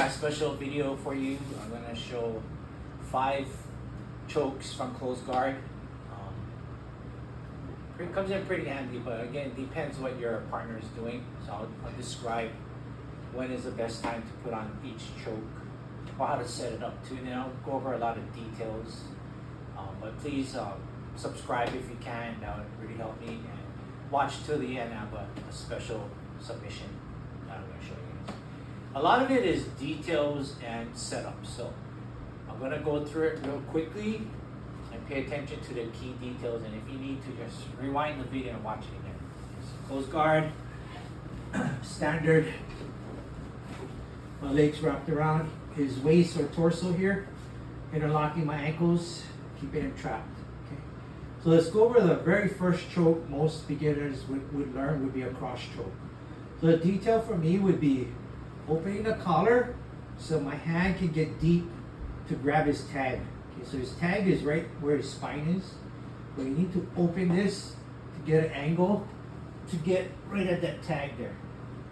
got a special video for you. I'm gonna show 5 chokes from close guard. It comes in pretty handy, but again, it depends what your partner is doing. So I'll describe when is the best time to put on each choke, or how to set it up too. And then I'll go over a lot of details. But please subscribe if you can. That would really help me. And watch till the end. I have a special submission that I'm going to show you. A lot of it is details and setup. So I'm going to go through it real quickly and pay attention to the key details. And if you need to, just rewind the video and watch it again. So close guard, standard. My legs wrapped around his waist or torso here, interlocking my ankles, keeping him trapped. Okay. So let's go over the very first choke most beginners would learn would be a cross choke. So the detail for me would be opening the collar so my hand can get deep to grab his tag. Okay, so his tag is right where his spine is, but you need to open this to get an angle to get right at that tag there.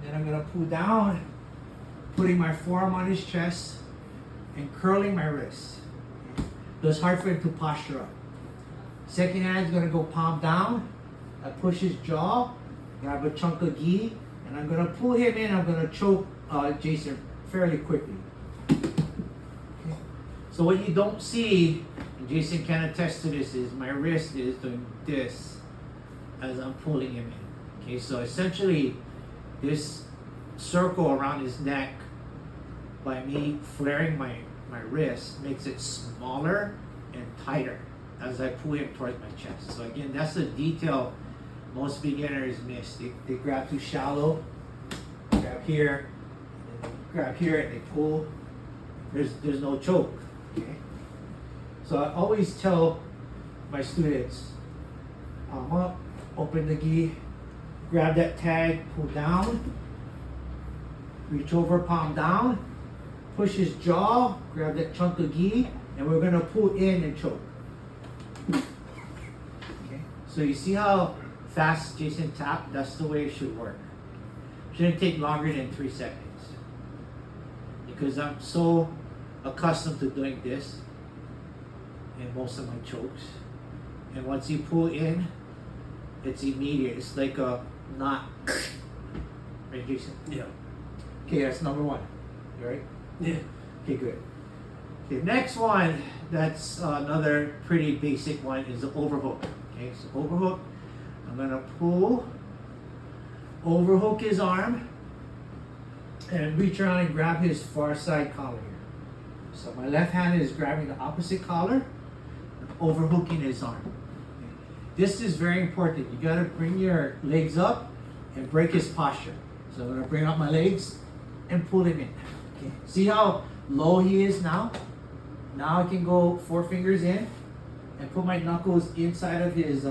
Then I'm gonna pull down, putting my forearm on his chest and curling my wrist. So it's hard for him to posture up. Second hand is gonna go palm down. I push his jaw, grab a chunk of gi, and I'm gonna pull him in. I'm gonna choke Jason fairly quickly. Okay. So what you don't see, and Jason can attest to this, is my wrist is doing this as I'm pulling him in. Okay, so essentially this circle around his neck, by me flaring my wrist, makes it smaller and tighter as I pull him towards my chest. So again, that's the detail most beginners miss. They grab too shallow, grab here, and grab here, and they pull. There's no choke. Okay. So I always tell my students, palm up, open the gi, grab that tag, pull down, reach over, palm down, push his jaw, grab that chunk of gi, and we're gonna pull in and choke. Okay. So you see how fast Jason tapped? That's the way it should work. Shouldn't take longer than 3 seconds. Because I'm so accustomed to doing this in most of my chokes. And once you pull in, it's immediate. It's like a knot. Right, Jason? Yeah. Okay, that's number 1. You right? Yeah. Okay, good. Okay, next one, that's another pretty basic one, is the overhook. Okay, so overhook, I'm gonna pull, overhook his arm, and reach around and grab his far side collar here. So my left hand is grabbing the opposite collar, and overhooking his arm. Okay. This is very important. You gotta bring your legs up and break his posture. So I'm gonna bring up my legs and pull him in. Okay. See how low he is now? Now I can go 4 fingers in and put my knuckles inside of his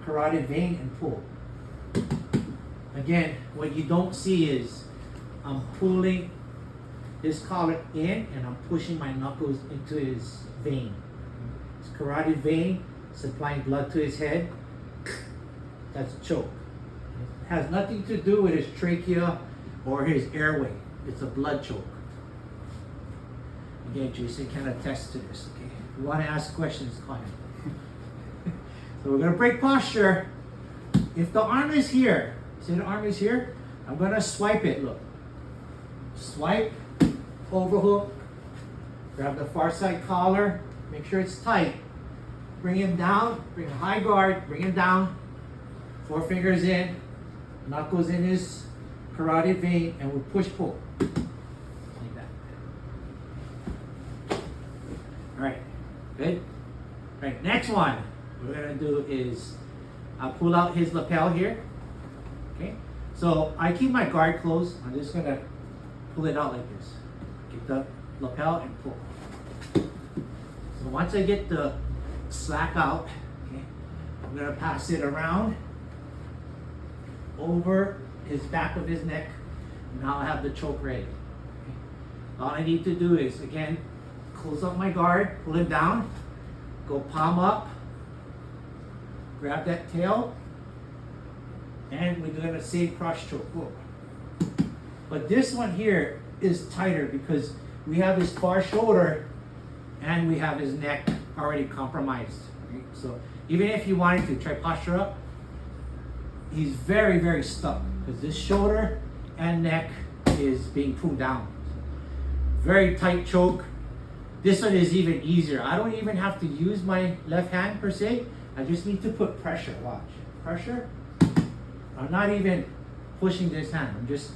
carotid vein and pull. Again, what you don't see is I'm pulling his collar in and I'm pushing my knuckles into his vein. His carotid vein supplying blood to his head. That's a choke. It has nothing to do with his trachea or his airway. It's a blood choke. Again, Jason can attest to this. Okay, if you want to ask questions, call him. So we're gonna break posture. If the arm is here, see the arm is here? I'm gonna swipe it. Look, swipe, overhook, grab the far side collar, make sure it's tight. Bring him down, bring a high guard, bring him down. 4 fingers in, knuckles in his carotid vein, and we push pull. Like that. All right, good? All right, next one we're gonna do is I'll pull out his lapel here. Okay, so I keep my guard closed. I'm just gonna pull it out like this. Get the lapel and pull. So once I get the slack out, okay, I'm gonna pass it around over his back of his neck. Now I have the choke ready. Okay. All I need to do is, again, close up my guard, pull it down, go palm up, grab that tail, and we're doing the same cross choke. Whoa. But this one here, is tighter because we have his far shoulder and we have his neck already compromised. Right? So even if you wanted to try posture up, he's very, very stuck because this shoulder and neck is being pulled down. Very tight choke. This one is even easier. I don't even have to use my left hand per se. I just need to put pressure. Watch. Pressure. I'm not even pushing this hand. I'm just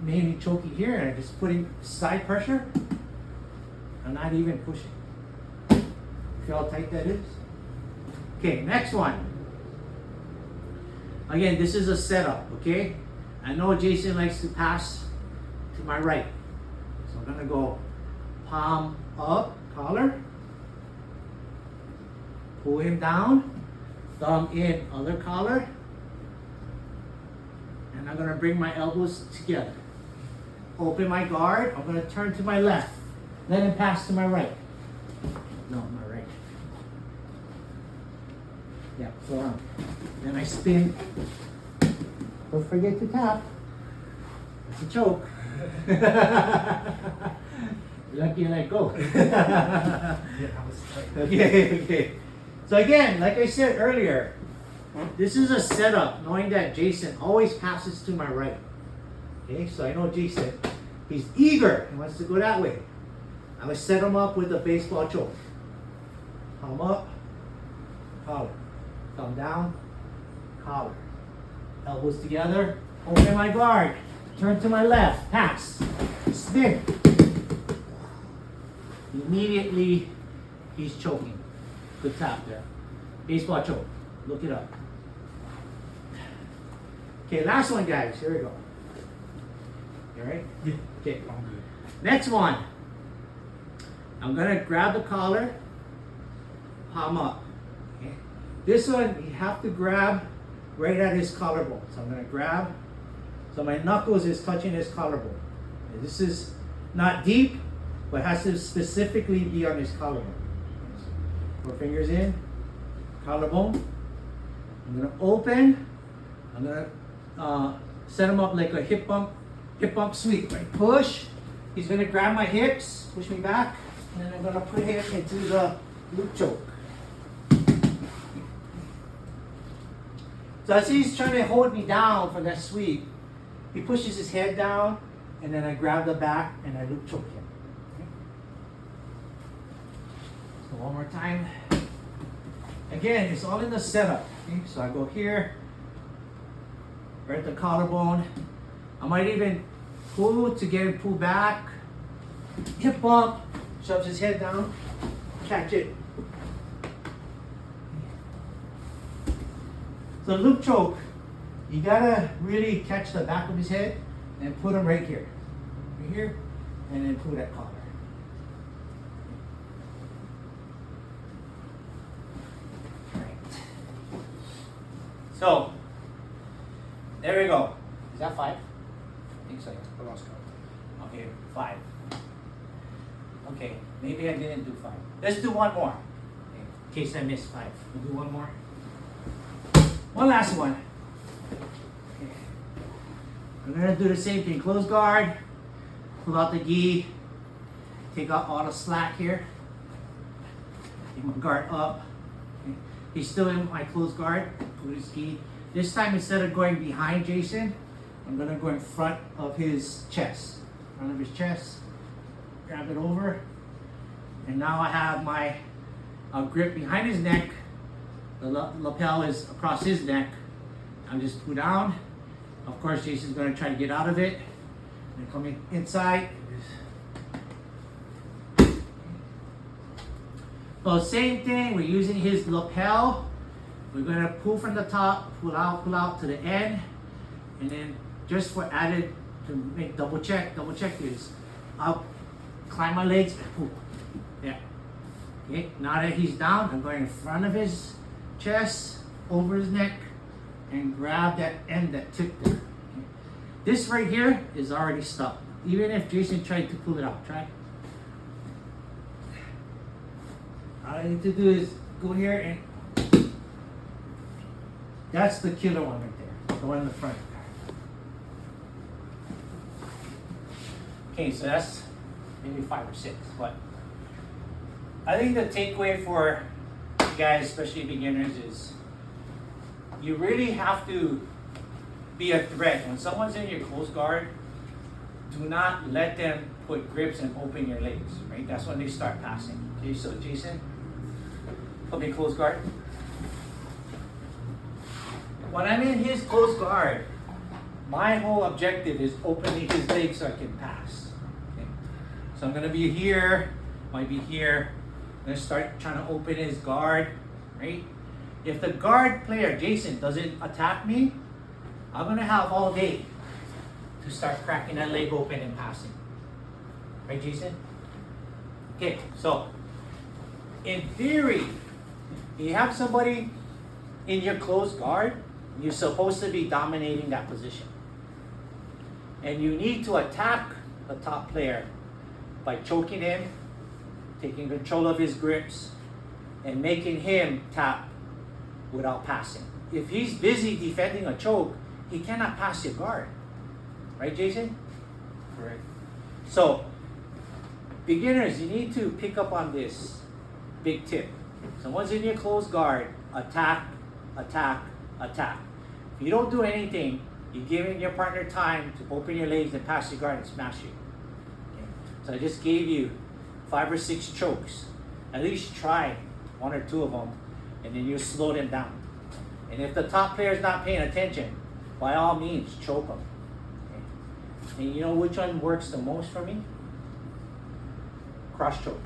mainly choking here and I'm just putting side pressure. I'm not even pushing. Feel how tight that is? Okay, next one. Again, this is a setup, okay? I know Jason likes to pass to my right. So I'm gonna go palm up, collar. Pull him down, thumb in, other collar. And I'm gonna bring my elbows together. Open my guard, I'm gonna turn to my left. Let him pass to my right. No, my right. Yeah, so on. Then I spin. Don't forget to tap. That's a choke. Lucky I let go. Yeah, I was tight. Okay. So again, like I said earlier, this is a setup knowing that Jason always passes to my right. Okay, so I know Jason, he's eager, he wants to go that way. I would set him up with a baseball choke. Palm up, collar. Thumb down, collar. Elbows together, open my guard. Turn to my left, pass, spin. Immediately, he's choking. Good tap there. Baseball choke. Look it up. Okay, last one, guys. Here we go. You all right? Yeah. Okay. I'm good. Next one. I'm gonna grab the collar, palm up. Okay. This one, you have to grab right at his collarbone. So I'm gonna grab, so my knuckles is touching his collarbone. And this is not deep, but has to specifically be on his collarbone. 4 fingers in, collarbone. I'm gonna open. I'm gonna set him up like a hip bump sweep. Right? Push. He's gonna grab my hips, push me back, and then I'm gonna put him into the loop choke. So as he's trying to hold me down for that sweep, he pushes his head down, and then I grab the back and I loop choke him. Okay? So one more time. Again, it's all in the setup. Okay? So I go here, right at the collarbone. I might even pull to get him pulled back. Hip bump, shoves his head down, catch it. So loop choke, you gotta really catch the back of his head and put him right here. Right here, and then pull that collar. Right. So, there we go. Is that 5? I think so. I lost count. Okay, 5. Okay, maybe I didn't do 5. Let's do one more. Okay, in case I missed 5. We'll do one more. One last one. Okay. I'm gonna do the same thing. Close guard, pull out the gi, take out all the slack here. Take my guard up. Okay. He's still in my closed guard. Put his gi. This time, instead of going behind Jason, I'm gonna go in front of his chest. Front of his chest. Grab it over. And now I have my grip behind his neck. The lapel is across his neck. I'm just pull down. Of course, Jason's gonna try to get out of it. And coming inside. So same thing, we're using his lapel. We're gonna pull from the top, pull out to the end. And then just for added, to make double check is, I'll climb my legs and pull. Yeah. Okay, now that he's down, I'm going in front of his chest, over his neck, and grab that end, that tip there. Okay. This right here is already stuck. Even if Jason tried to pull it out, try. All I need to do is go here and that's the killer one right there, the one in the front. Okay, so that's maybe 5 or 6. But I think the takeaway for you guys, especially beginners, is you really have to be a threat. When someone's in your close guard, do not let them put grips and open your legs, right? That's when they start passing. Okay, so Jason, put me close guard. When I'm in his close guard, my whole objective is opening his legs so I can pass. Okay? So I'm gonna be here, might be here. I'm gonna start trying to open his guard, right? If the guard player, Jason, doesn't attack me, I'm gonna have all day to start cracking that leg open and passing. Right, Jason? Okay, so in theory, you have somebody in your close guard, you're supposed to be dominating that position. And you need to attack the top player by choking him, taking control of his grips, and making him tap without passing. If he's busy defending a choke, he cannot pass your guard. Right, Jason? Correct. So, beginners, you need to pick up on this big tip. Someone's in your close guard, attack, attack, attack. If you don't do anything, you're giving your partner time to open your legs and pass your guard and smash you. Okay? So I just gave you 5 or 6 chokes. At least try 1 or 2 of them, and then you slow them down. And if the top player is not paying attention, by all means, choke them. Okay? And you know which one works the most for me? Cross choke.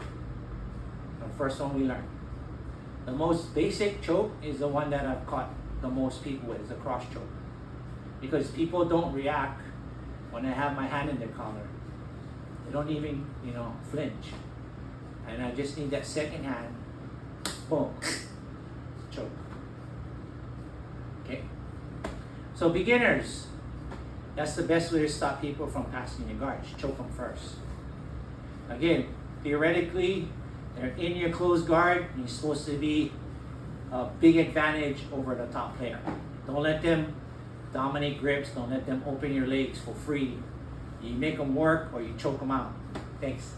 The first one we learned. The most basic choke is the one that I've caught the most people with, is a cross choke. Because people don't react when I have my hand in their collar. They don't even, flinch. And I just need that second hand, boom, choke. Okay? So beginners, that's the best way to stop people from passing your guards. Choke them first. Again, theoretically, they're in your closed guard, and you're supposed to be a big advantage over the top player. Don't let them dominate grips. Don't let them open your legs for free. You make them work or you choke them out. Thanks.